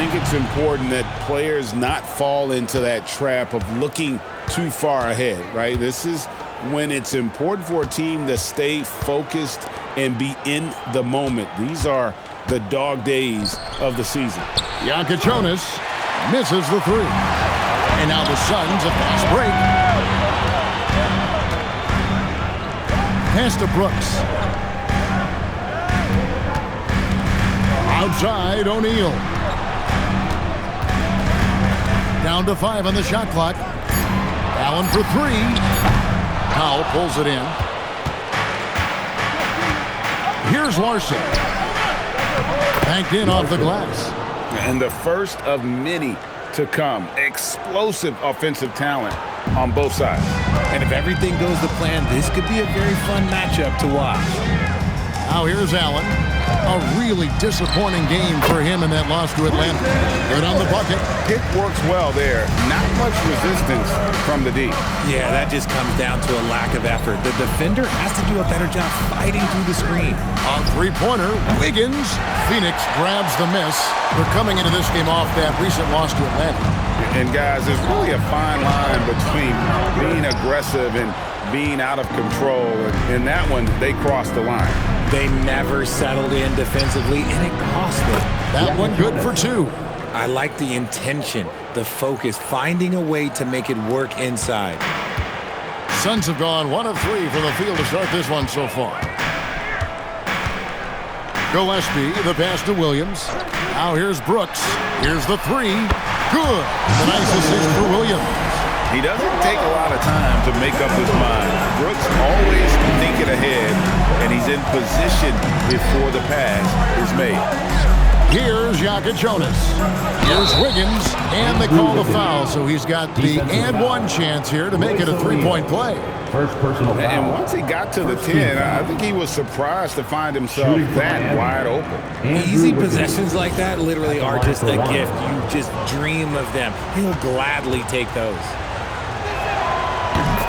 think it's important that players not fall into that trap of looking too far ahead, right? This is when it's important for a team to stay focused and be in the moment. These are the dog days of the season. Jonas misses the three. And now the Suns a fast break. Pass to Brooks. Outside, O'Neal. Down to 5 on the shot clock. Allen for 3. Powell pulls it in. Here's Larson. Banked in off the glass. And the first of many to come. Explosive offensive talent on both sides. And if everything goes to plan, this could be a very fun matchup to watch. Now here's Allen. A really disappointing game for him in that loss to Atlanta. Good on the bucket. It works well there. Not much resistance from the D. Yeah, that just comes down to a lack of effort. The defender has to do a better job fighting through the screen. On three-pointer, Wiggins. Phoenix grabs the miss. They're coming into this game off that recent loss to Atlanta. And guys, there's really a fine line between being aggressive and being out of control. In that one, they crossed the line. They never settled in defensively, and it cost them. That one good for 2. I like the intention, the focus, finding a way to make it work inside. Suns have gone 1 of 3 from the field to start this one so far. Gillespie, the pass to Williams. Now here's Brooks. Here's the 3. Good. The nice assist for Williams. He doesn't take a lot of time to make up his mind. Brooks always thinking ahead, and he's in position before the pass is made. Here's Jonas. Here's Wiggins, and they call the foul, so he's got the and one chance here to make it a three-point play. First personal foul. And once he got to the 10, I think he was surprised to find himself that wide open. Easy possessions like that literally are just a gift. You just dream of them. He'll gladly take those.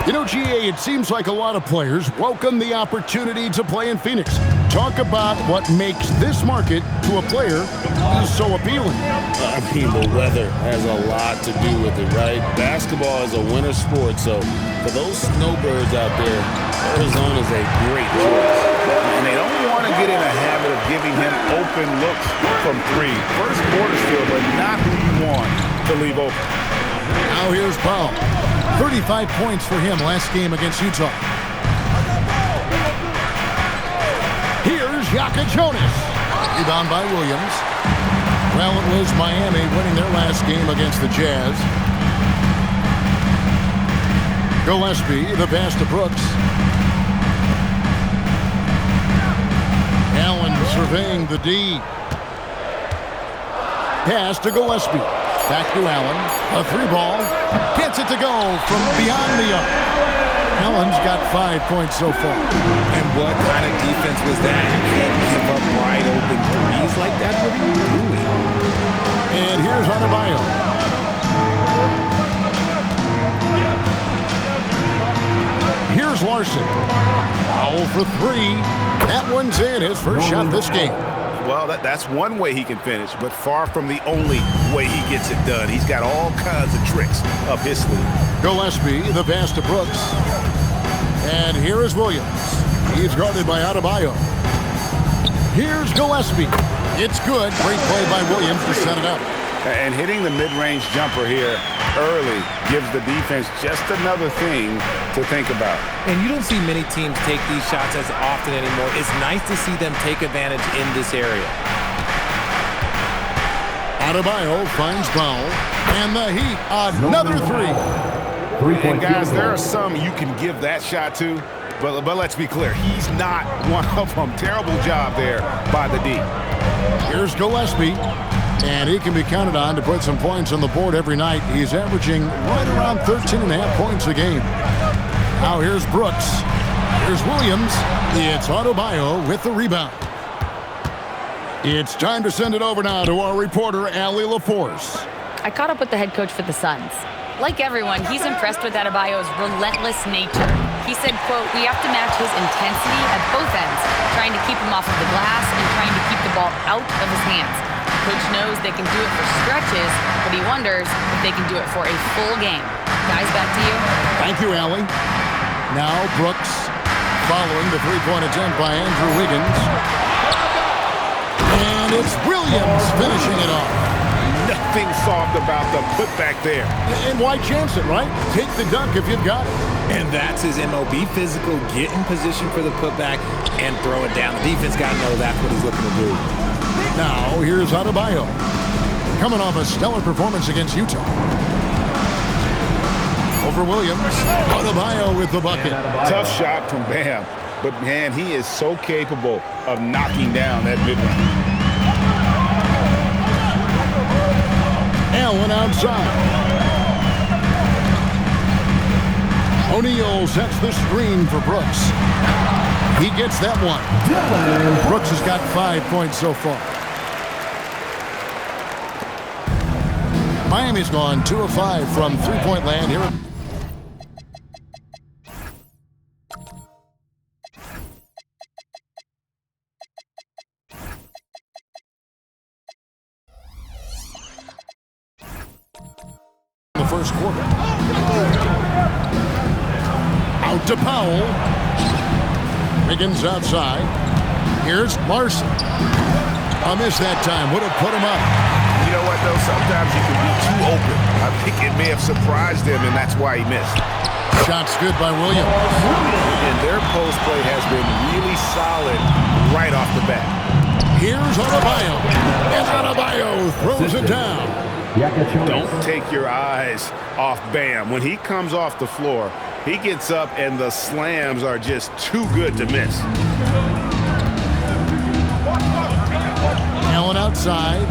You know, GA, it seems like a lot of players welcome the opportunity to play in Phoenix. Talk about what makes this market to a player so appealing. I mean, the weather has a lot to do with it, right? Basketball is a winter sport, so for those snowbirds out there, Arizona's a great choice. And they don't want to get in a habit of giving him open looks from 3. First quarter still, but not who you want to leave open. Now here's Powell. 35 points for him last game against Utah. Here's Jonas. Rebound by Williams. Well, it was Miami winning their last game against the Jazz. Gillespie, the pass to Brooks. Allen surveying the D. Pass to Gillespie. Back to Allen. A 3-ball. Gets it to go from beyond the arc. Allen's got 5 points so far. And what kind of defense was that? You can't give up wide open threes like that. What are you doing? And here's Adebayo. Here's Larson. Foul for 3. That one's in. His first shot this game. Well, that's one way he can finish, but far from the only way he gets it done. He's got all kinds of tricks up his sleeve. Gillespie, the pass to Brooks. And here is Williams. He's guarded by Adebayo. Here's Gillespie. It's good. Great play by Williams to set it up. And hitting the mid-range jumper here early gives the defense just another thing to think about. And you don't see many teams take these shots as often anymore. It's nice to see them take advantage in this area. Adebayo finds Powell. And the Heat, another 3. And guys, there are some you can give that shot to, but let's be clear, he's not one of them. Terrible job there by the D. Here's Gillespie. And he can be counted on to put some points on the board every night. He's averaging right around 13.5 points a game. Now here's Brooks. Here's Williams. It's Adebayo with the rebound. It's time to send it over now to our reporter, Allie LaForce. I caught up with the head coach for the Suns. Like everyone, he's impressed with Adebayo's relentless nature. He said, quote, "We have to match his intensity at both ends, trying to keep him off of the glass and trying to keep the ball out of his hands. Coach knows they can do it for stretches, but he wonders if they can do it for a full game. Guys, back to you. Thank you, Allie. Now Brooks following the three-point attempt by Andrew Wiggins. And it's Williams finishing it off. Nothing soft about the putback there. And why chance it, right? Take the dunk if you've got it. And that's his MO. Be physical, get in position for the putback, and throw it down. The defense got to know that's what he's looking to do. Now, here's Adebayo. Coming off a stellar performance against Utah. Over Williams. Adebayo with the bucket. Tough shot from Bam. But, man, he is so capable of knocking down that mid-range. Allen outside. O'Neal sets the screen for Brooks. He gets that one. Brooks has got 5 points so far. Miami's gone 2 of 5 from three-point land here. The first quarter. Out to Powell. Wiggins outside. Here's Larson. A miss that time. Would have put him up. You know what, though? Sometimes you can be too open. I think it may have surprised him, and that's why he missed. Shots good by Williams. And their post play has been really solid right off the bat. Here's Adebayo. And Adebayo throws it down. Don't take your eyes off Bam. When he comes off the floor, he gets up and the slams are just too good to miss. Allen outside.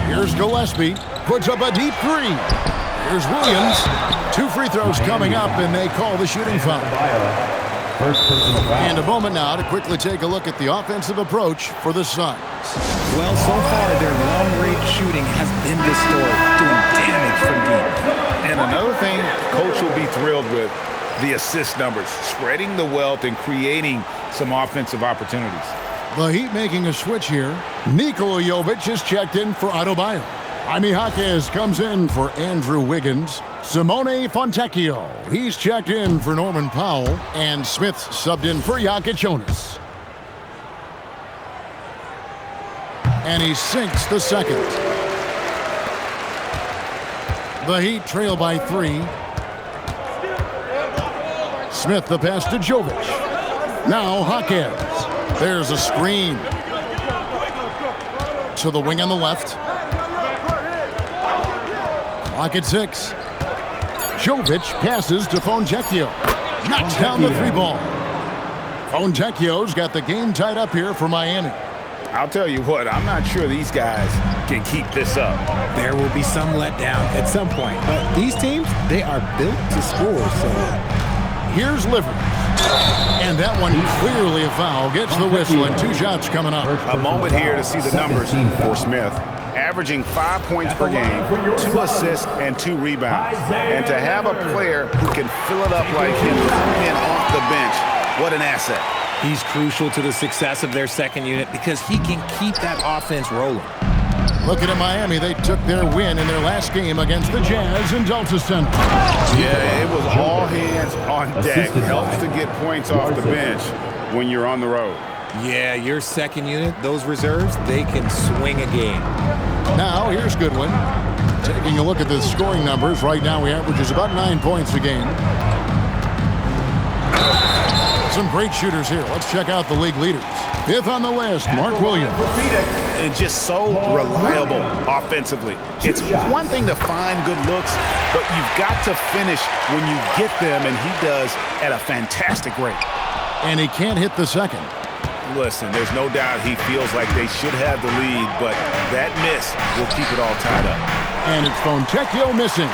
Here's Gillespie. Puts up a deep three. Here's Williams. 2 free throws coming up, and they call the shooting foul. And a moment now to quickly take a look at the offensive approach for the Suns. Well, so far, their long-range shooting has been the story, doing damage from deep. And another thing Coach will be thrilled with, the assist numbers, spreading the wealth and creating some offensive opportunities. The Heat making a switch here. Nikola Jovic is checked in for Adebayo. Jaime Jaquez comes in for Andrew Wiggins. Simone Fontecchio, he's checked in for Norman Powell. And Smith subbed in for Jokic Jonas. And he sinks the second. The Heat trail by 3. Smith the pass to Jovic. Now Jaquez. There's a screen. To the wing on the left. Clock at 6. Jovic passes to Fontecchio. Knocks down the 3-ball. Fontecchio's got the game tied up here for Miami. I'll tell you what, I'm not sure these guys can keep this up. There will be some letdown at some point, but these teams, they are built to score, so... Here's Livers. And that one clearly a foul. Gets the whistle and 2 shots coming up. A moment here to see the numbers for Smith. Averaging 5 points per game, 2 assists, and 2 rebounds. And to have a player who can fill it up like him coming in off the bench, what an asset. He's crucial to the success of their second unit because he can keep that offense rolling. Looking at Miami, they took their win in their last game against the Jazz in Delta Center. Yeah, it was all hands on deck. Helps to get points off the bench when you're on the road. Yeah, your second unit, those reserves, they can swing a game. Now, here's Goodwin. Taking a look at the scoring numbers. Right now, he averages about 9 points a game. Some great shooters here. Let's check out the league leaders. 5th on the list, Mark Williams. And just so reliable offensively. It's one thing to find good looks, but you've got to finish when you get them, and he does at a fantastic rate. And he can't hit the second. Listen, there's no doubt he feels like they should have the lead, but that miss will keep it all tied up. And it's Fontecchio missing.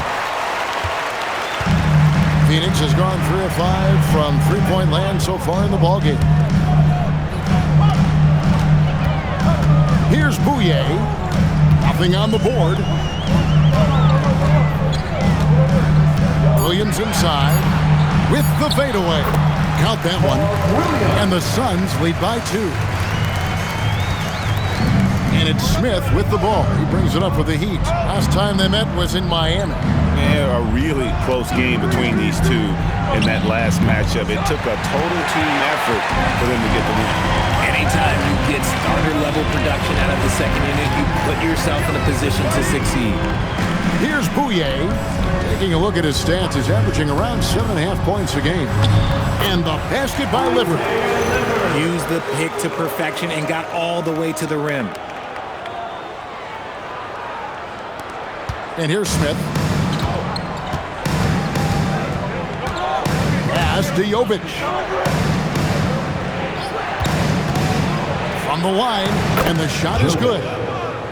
Phoenix has gone 3 of 5 from three-point land so far in the ballgame. Here's Bouye. Nothing on the board. Williams inside with the fadeaway. Count that one. And the Suns lead by 2. And it's Smith with the ball. He brings it up for the Heat. Last time they met was in Miami. Yeah, a really close game between these two in that last matchup. It took a total team effort for them to get the win. Anytime you get starter-level production out of the second unit, you put yourself in a position to succeed. Here's Bouye. Taking a look at his stats, he's averaging around 7.5 points a game. And the basket by Liberty. Used the pick to perfection and got all the way to the rim. And here's Smith. Pass to Jovic. From the line, and the shot is good.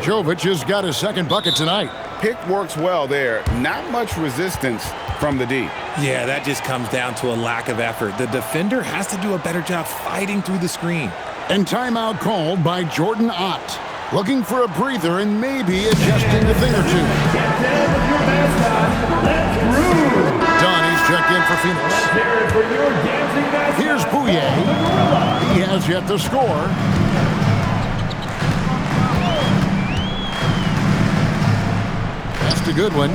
Jovic has got his second bucket tonight. Pick works well there. Not much resistance from the D. Yeah, that just comes down to a lack of effort. The defender has to do a better job fighting through the screen. And timeout called by Jordan Ott. Looking for a breather and maybe adjusting a thing or two. Donnie's checked in for Phoenix. Here's Bouye. He has yet to score. That's a good one.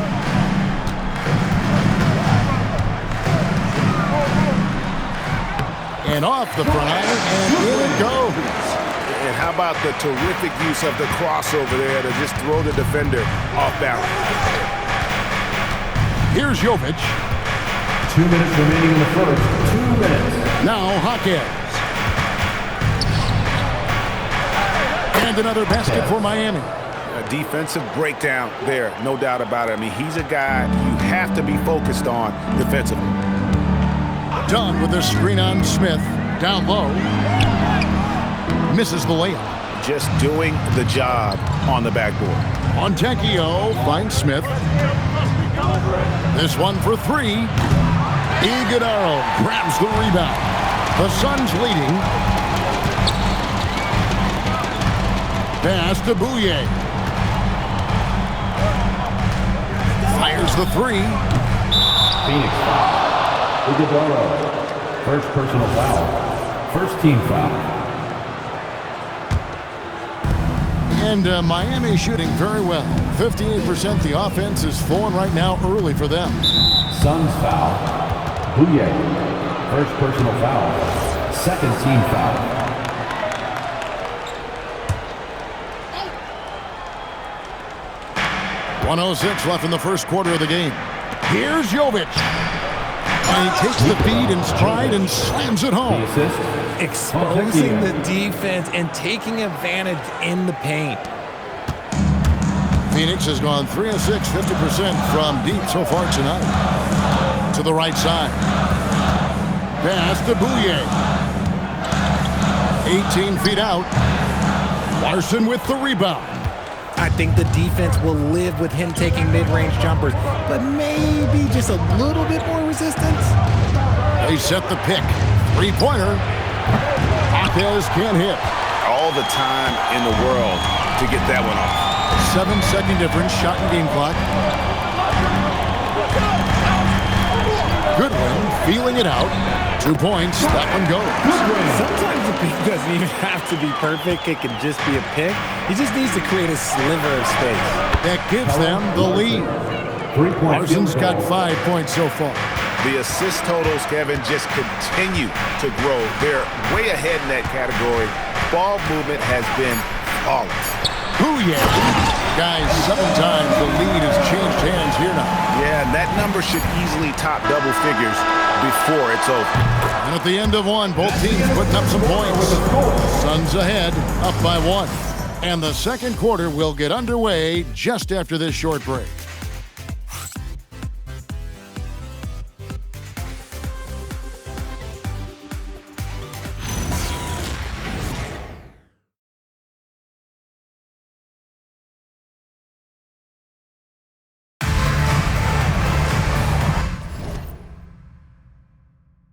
And off the pry, and in it goes. And how about the terrific use of the crossover there to just throw the defender off balance. Here's Jovic. 2 minutes remaining in the first. 2 minutes. Now Hawkins. And another basket for Miami. A defensive breakdown there, no doubt about it. I mean, he's a guy you have to be focused on defensively. Dunn with a screen on Smith. Down low. Misses the layup. Just doing the job on the backboard. Montecchio finds Smith. This one for 3. Iguodala grabs the rebound. The Suns leading. Pass to Bouye. Fires the 3. Phoenix foul. Iguodala. First personal foul. First team foul. And Miami shooting very well. 58% the offense is flowing right now early for them. Suns foul. Bouye. First personal foul. Second team foul. .106 left in the first quarter of the game. Here's Jovic. And he takes the feed in stride and slams it home. The assist. Exposing the defense and taking advantage in the paint. Phoenix has gone 3 of 6, 50% from deep so far tonight. To the right side. Pass to Bouye. 18 feet out. Larson with the rebound. I think the defense will live with him taking mid-range jumpers, but maybe just a little bit more resistance. They set the pick. Three-pointer. Hawkins can't hit. All the time in the world to get that one off. 7-second difference, shot and game clock. Goodwin feeling it out. 2 points, that one goes. Sometimes the pick doesn't even have to be perfect. It can just be a pick. He just needs to create a sliver of space. That gives them the lead. Larson's got 5 points so far. The assist totals, Kevin, just continue to grow. They're way ahead in that category. Ball movement has been flawless. Bouye. Guys, 7 times the lead has changed hands here now. Yeah, and that number should easily top double figures before it's over. And at the end of one, both teams putting up some points. Suns ahead, up by 1. And the second quarter will get underway just after this short break.